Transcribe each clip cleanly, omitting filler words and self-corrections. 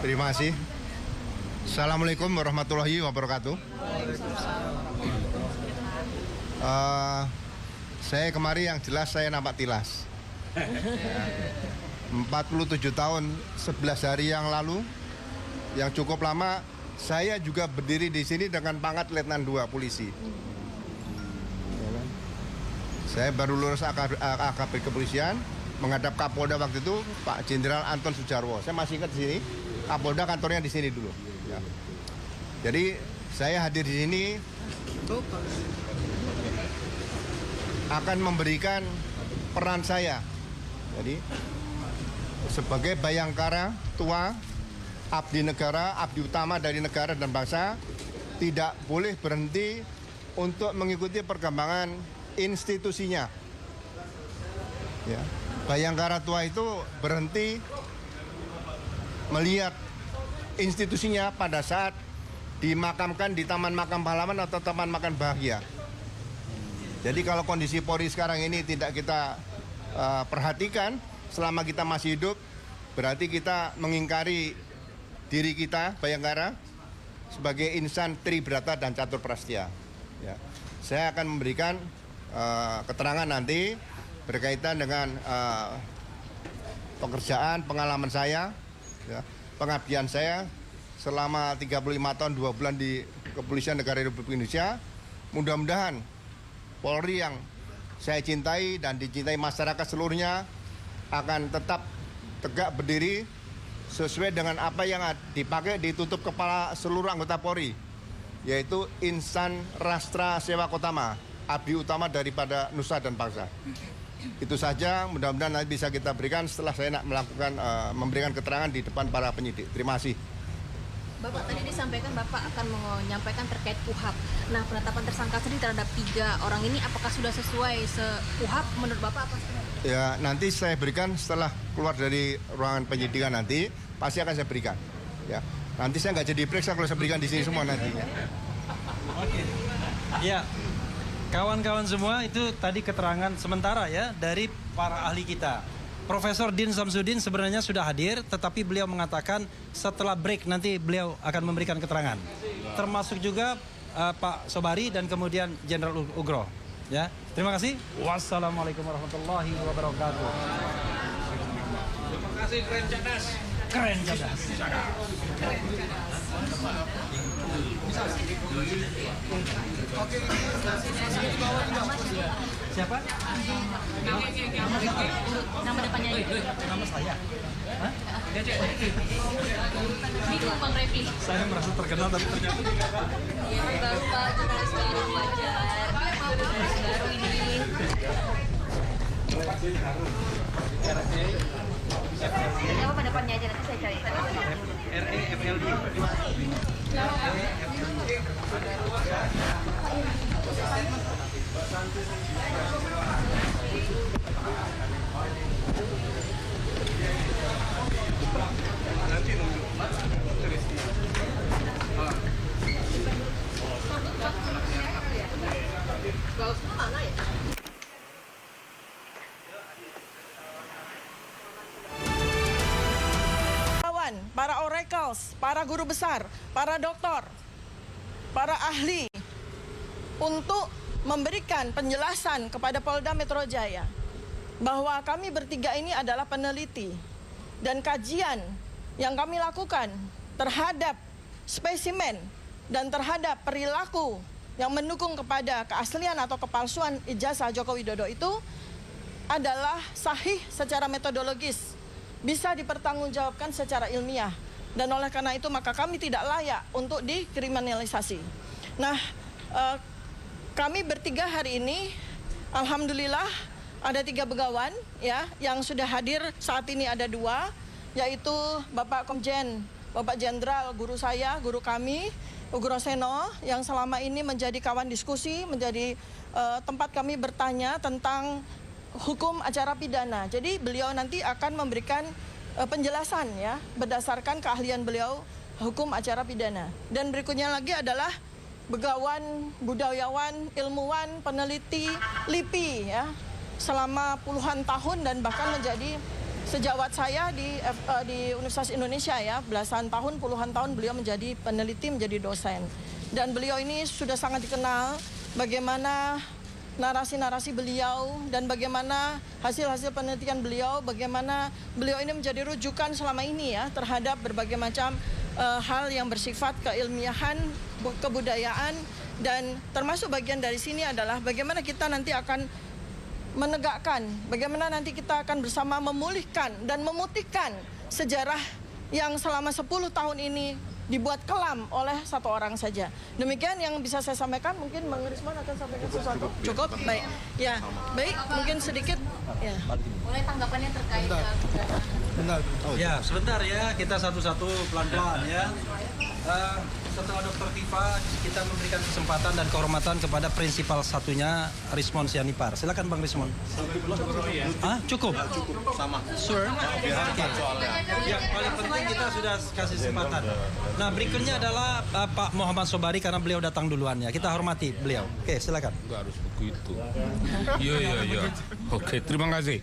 Terima kasih. Assalamualaikum warahmatullahi wabarakatuh. Saya kemarin yang jelas saya nampak tilas. 47 tahun 11 hari yang lalu, yang cukup lama, saya juga berdiri di sini dengan pangkat Letnan 2 polisi. Saya baru lulus AKP kepolisian, menghadap Kapolda waktu itu Pak Jenderal Anton Sujarwo. Saya masih ingat di sini, Kapolda kantornya di sini dulu. Ya. Jadi saya hadir di sini akan memberikan peran saya. Jadi sebagai bayangkara tua, abdi negara, abdi utama dari negara dan bangsa, tidak boleh berhenti untuk mengikuti perkembangan institusinya. Ya. Bayangkara tua itu berhenti melihat institusinya pada saat dimakamkan di Taman Makam Pahlawan atau Taman Makam Bahagia. Jadi kalau kondisi Polri sekarang ini tidak kita perhatikan selama kita masih hidup, berarti kita mengingkari diri kita, Bayangkara, sebagai insan tribrata dan catur prastya. Ya. Saya akan memberikan keterangan nanti berkaitan dengan pekerjaan, pengalaman saya, ya, pengabdian saya selama 35 tahun 2 bulan di Kepolisian Negara Republik Indonesia. Mudah-mudahan Polri yang saya cintai dan dicintai masyarakat seluruhnya akan tetap tegak berdiri sesuai dengan apa yang dipakai ditutup kepala seluruh anggota Polri, yaitu insan rastra sewa kotama, abdi utama daripada nusa dan bangsa. Itu saja, mudah-mudahan nanti bisa kita berikan setelah saya melakukan memberikan keterangan di depan para penyidik. Terima kasih. Bapak tadi disampaikan Bapak akan menyampaikan terkait KUHAP. Nah, penetapan tersangka sendiri terhadap 3 orang ini apakah sudah sesuai KUHAP menurut Bapak apa? Ya, nanti saya berikan setelah keluar dari ruangan penyidikan nanti, pasti akan saya berikan. Ya, nanti saya nggak jadi periksa kalau saya berikan di sini semua nantinya. Oke. Ya, kawan-kawan semua, itu tadi keterangan sementara ya dari para ahli kita. Profesor Din Samsudin sebenarnya sudah hadir, tetapi beliau mengatakan setelah break nanti beliau akan memberikan keterangan. Termasuk juga Pak Sobari dan kemudian Jenderal Ugro. Ya, terima kasih. Wassalamualaikum warahmatullahi wabarakatuh. Terima kasih, keren cerdas. Keren cerdas. Siapa? Nama depannya itu. Nama saya. Hah? Itu Bang Refli. Saya merasa terkenal tapi ternyata Iya, Bapak jurnalis baru wajar. Jurnalis baru ini. Ini apa depannya aja nanti saya cari. REFLD. Para oracles, para guru besar, para dokter, para ahli untuk memberikan penjelasan kepada Polda Metro Jaya bahwa kami bertiga ini adalah peneliti dan kajian yang kami lakukan terhadap spesimen dan terhadap perilaku yang mendukung kepada keaslian atau kepalsuan ijazah Joko Widodo itu adalah sahih secara metodologis, bisa dipertanggungjawabkan secara ilmiah, dan oleh karena itu maka kami tidak layak untuk dikriminalisasi. Nah, kami bertiga hari ini, alhamdulillah ada 3 begawan ya yang sudah hadir saat ini, ada 2, yaitu Bapak Komjen, Bapak Jenderal, guru saya, guru kami, Ugro Seno, yang selama ini menjadi kawan diskusi, menjadi tempat kami bertanya tentang hukum acara pidana. Jadi beliau nanti akan memberikan penjelasan ya berdasarkan keahlian beliau hukum acara pidana. Dan berikutnya lagi adalah begawan, budayawan, ilmuwan, peneliti LIPI ya selama puluhan tahun dan bahkan menjadi sejawat saya di Universitas Indonesia ya, belasan tahun, puluhan tahun beliau menjadi peneliti, menjadi dosen. Dan beliau ini sudah sangat dikenal bagaimana narasi-narasi beliau dan bagaimana hasil-hasil penelitian beliau, bagaimana beliau ini menjadi rujukan selama ini ya terhadap berbagai macam hal yang bersifat keilmiahan, kebudayaan, dan termasuk bagian dari sini adalah bagaimana kita nanti akan menegakkan, bagaimana nanti kita akan bersama memulihkan dan memutihkan sejarah yang selama 10 tahun ini dibuat kelam oleh satu orang saja. Demikian yang bisa saya sampaikan. Mungkin Bang Risman akan sampaikan sesuatu. Cukup? Baik. Ya, baik. Mungkin sedikit. Ya. Boleh tanggapannya terkait Ya, sebentar ya, kita satu-satu pelan-pelan ya. Setelah Dr. Tifa, kita memberikan kesempatan dan kehormatan kepada prinsipal satunya, Rismon Sianipar. Silakan Bang Rismon. Ah, cukup? Sama. Sure. Oke. Ya, paling penting kita sudah kasih kesempatan. Nah, berikutnya adalah Pak Muhammad Sobari karena beliau datang duluan ya. Kita hormati beliau. Oke, silakan. Enggak harus begitu. Iya. Oke, terima kasih.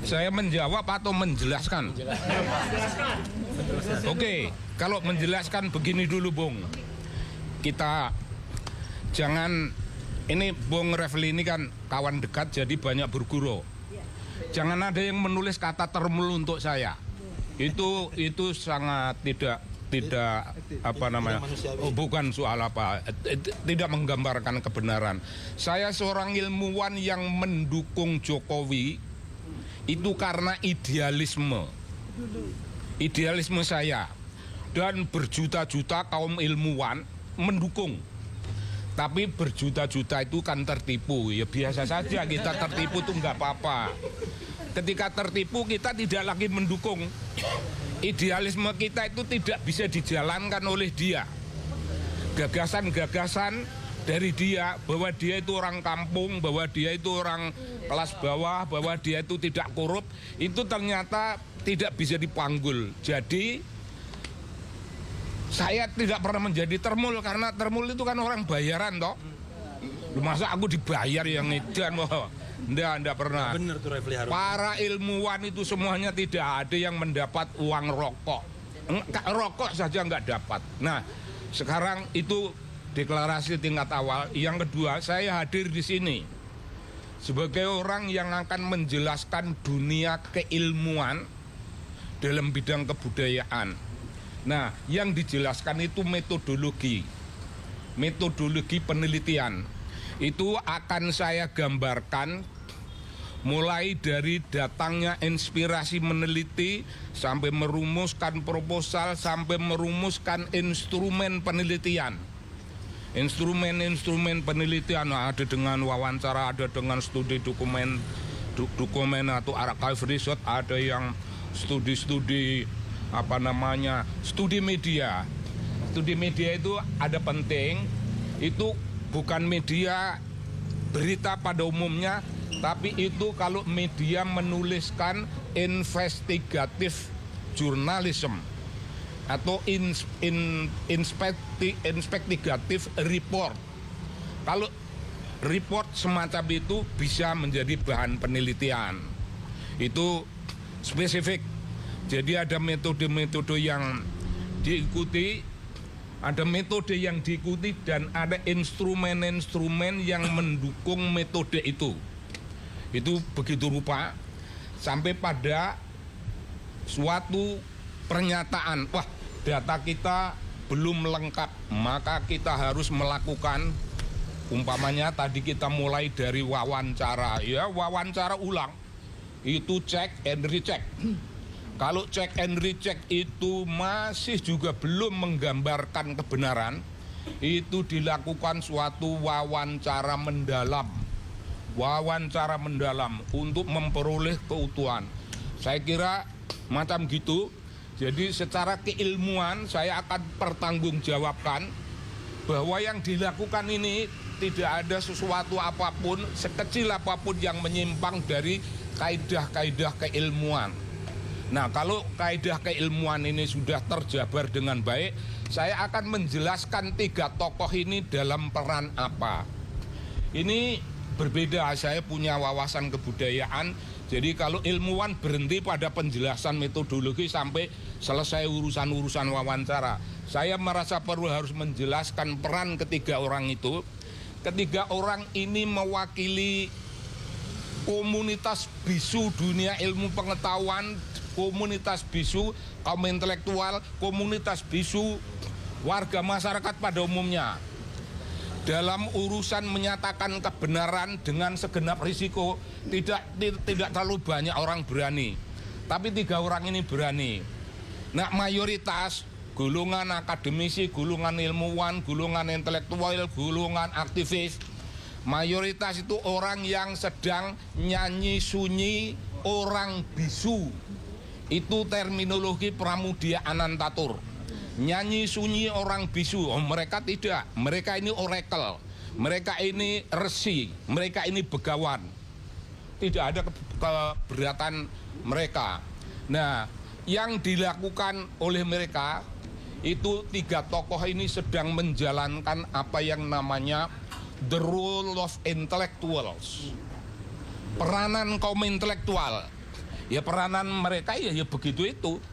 Saya menjawab atau menjelaskan? Oke, kalau menjelaskan begini dulu, Bung. Kita jangan, ini Bung Refli ini kan kawan dekat jadi banyak berguru. Jangan ada yang menulis kata termul untuk saya. Itu sangat tidak apa namanya, bukan soal apa, tidak menggambarkan kebenaran. Saya seorang ilmuwan yang mendukung Jokowi itu karena idealisme saya, dan berjuta-juta kaum ilmuwan mendukung. Tapi berjuta-juta itu kan tertipu, ya biasa saja kita tertipu tuh nggak apa-apa. Ketika tertipu kita tidak lagi mendukung. Idealisme kita itu tidak bisa dijalankan oleh dia. Gagasan-gagasan dari dia, bahwa dia itu orang kampung, bahwa dia itu orang kelas bawah, bahwa dia itu tidak korup, itu ternyata tidak bisa dipanggul. Jadi saya tidak pernah menjadi termul, karena termul itu kan orang bayaran toh. Masa aku dibayar yang edan? Enggak pernah. Benar tuh Refli Harun. Para ilmuwan itu semuanya tidak ada yang mendapat uang rokok. Rokok saja nggak dapat. Nah, sekarang itu deklarasi tingkat awal. Yang kedua, saya hadir di sini sebagai orang yang akan menjelaskan dunia keilmuan dalam bidang kebudayaan. Nah, yang dijelaskan itu metodologi penelitian. Itu akan saya gambarkan mulai dari datangnya inspirasi meneliti sampai merumuskan proposal, sampai merumuskan instrumen penelitian. Instrumen penelitian ada dengan wawancara, ada dengan studi dokumen atau archive research, ada yang studi media. Studi media itu ada penting, itu bukan media berita pada umumnya, tapi itu kalau media menuliskan investigatif journalism atau investigatif report. Kalau report semacam itu bisa menjadi bahan penelitian. Itu spesifik. Jadi ada metode-metode yang diikuti, ada metode yang diikuti, dan ada instrumen-instrumen yang mendukung metode itu. Itu begitu rupa sampai pada suatu pernyataan, wah data kita belum lengkap, maka kita harus melakukan, umpamanya tadi kita mulai dari wawancara, ya wawancara ulang, itu check and recheck. Kalau check and recheck itu masih juga belum menggambarkan kebenaran, itu dilakukan suatu wawancara mendalam untuk memperoleh keutuhan. Saya kira macam gitu. Jadi secara keilmuan saya akan pertanggungjawabkan bahwa yang dilakukan ini tidak ada sesuatu apapun, sekecil apapun yang menyimpang dari kaidah-kaidah keilmuan. Nah, kalau kaidah keilmuan ini sudah terjabar dengan baik, saya akan menjelaskan 3 tokoh ini dalam peran apa. Ini berbeda, saya punya wawasan kebudayaan, Jadi kalau ilmuwan berhenti pada penjelasan metodologi sampai selesai urusan-urusan wawancara. Saya merasa perlu harus menjelaskan peran ketiga orang itu. Ketiga orang ini mewakili komunitas bisu dunia ilmu pengetahuan, komunitas bisu kaum intelektual, komunitas bisu warga masyarakat pada umumnya. Dalam urusan menyatakan kebenaran dengan segenap risiko, tidak terlalu banyak orang berani. Tapi tiga orang ini berani. Nah, mayoritas golongan akademisi, golongan ilmuwan, golongan intelektual, golongan aktivis, mayoritas itu orang yang sedang nyanyi sunyi, orang bisu. Itu terminologi Pramudia Anantatur. Nyanyi sunyi orang bisu, mereka tidak, mereka ini oracle, mereka ini resi, mereka ini begawan. Tidak ada keberatan mereka. Nah, yang dilakukan oleh mereka itu tiga tokoh ini sedang menjalankan apa yang namanya the role of intellectuals. Peranan kaum intelektual. Ya peranan mereka ya begitu itu.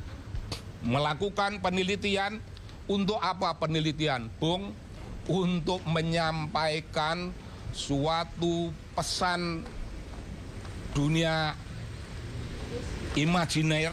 Melakukan penelitian. Untuk apa penelitian, Bung? Untuk menyampaikan suatu pesan dunia imajiner